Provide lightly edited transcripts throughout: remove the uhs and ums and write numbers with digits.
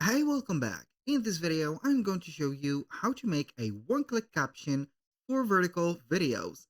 Hey, welcome back. In this video, I'm going to show you how to make a one-click caption for vertical videos.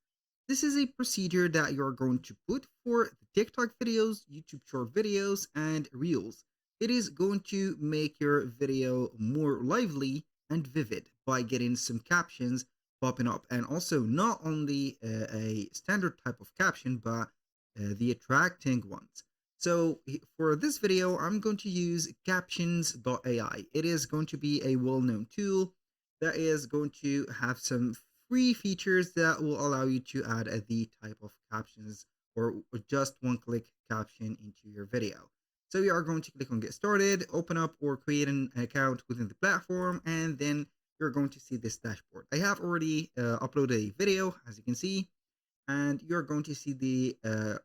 This is a procedure that you're going to put for the TikTok videos, YouTube short videos, and Reels. It is going to make your video more lively and vivid by getting some captions popping up, and also not only a standard type of caption, but the attracting ones. So for this video, I'm going to use Captions.ai. It is going to be a well-known tool that is going to have some free features that will allow you to add the type of captions or just one-click caption into your video. So you are going to click on Get Started, open up or create an account within the platform, and then you're going to see this dashboard. I have already uploaded a video, as you can see, and you're going to see the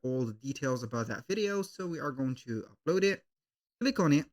all the details about that video. So we are going to upload it, click on it.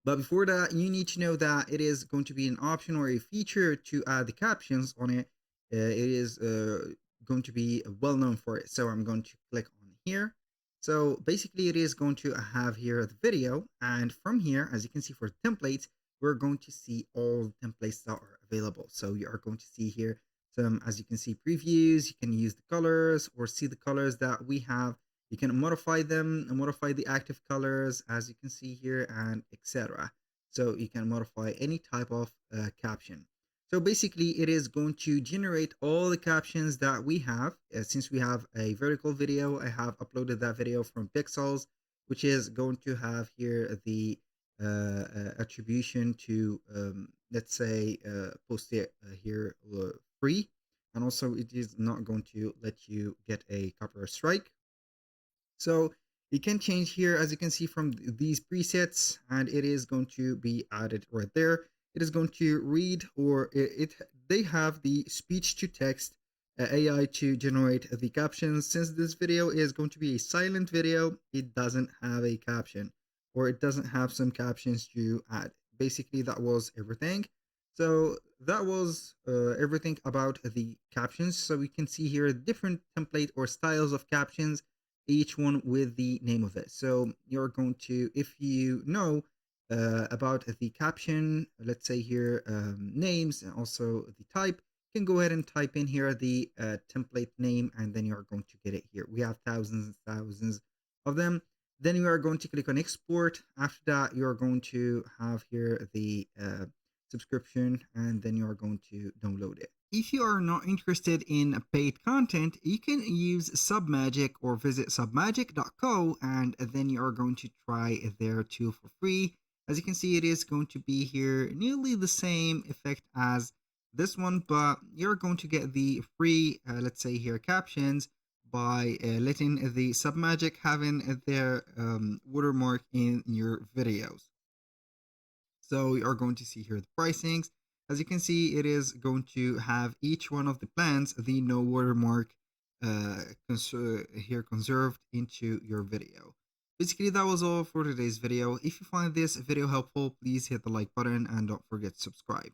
But before that, you need to know that it is going to be an option or a feature to add the captions on it. It is going to be well known for it. So I'm going to click on here. So basically it is going to have here the video, and from here, as you can see, for templates, we're going to see all the templates that are available. So you are going to see here some, as you can see, previews. You can use the colors or see the colors that we have. You can modify them and modify the active colors, as you can see here, and etc. So you can modify any type of caption. So basically it is going to generate all the captions that we have. Since we have a vertical video, I have uploaded that video from Pixels, which is going to have here the attribution to, let's say, post it here free. And also it is not going to let you get a copyright strike. So you can change here, as you can see, from these presets, and it is going to be added right there. It is going to read, or they have the speech to text AI to generate the captions. Since this video is going to be a silent video, it doesn't have a caption, or it doesn't have some captions to add. Basically, that was everything. So that was everything about the captions. So we can see here different template or styles of captions, each one with the name of it. So you're going to, if you know about the caption, let's say here names and also the type, you can go ahead and type in here the template name, and then you're going to get it here. We have thousands and thousands of them. Then you are going to click on export. After that, you're going to have here the subscription, and then you are going to download it. If you are not interested in paid content, you can use Submagic or visit submagic.co, and then you are going to try their tool for free. As you can see, it is going to be here nearly the same effect as this one, but you're going to get the free, let's say here, captions by letting the Submagic having their watermark in your videos. So you are going to see here the pricings. As you can see, it is going to have each one of the plans the no watermark here conserved into your video. Basically, that was all for today's video. If you find this video helpful, please hit the like button and don't forget to subscribe.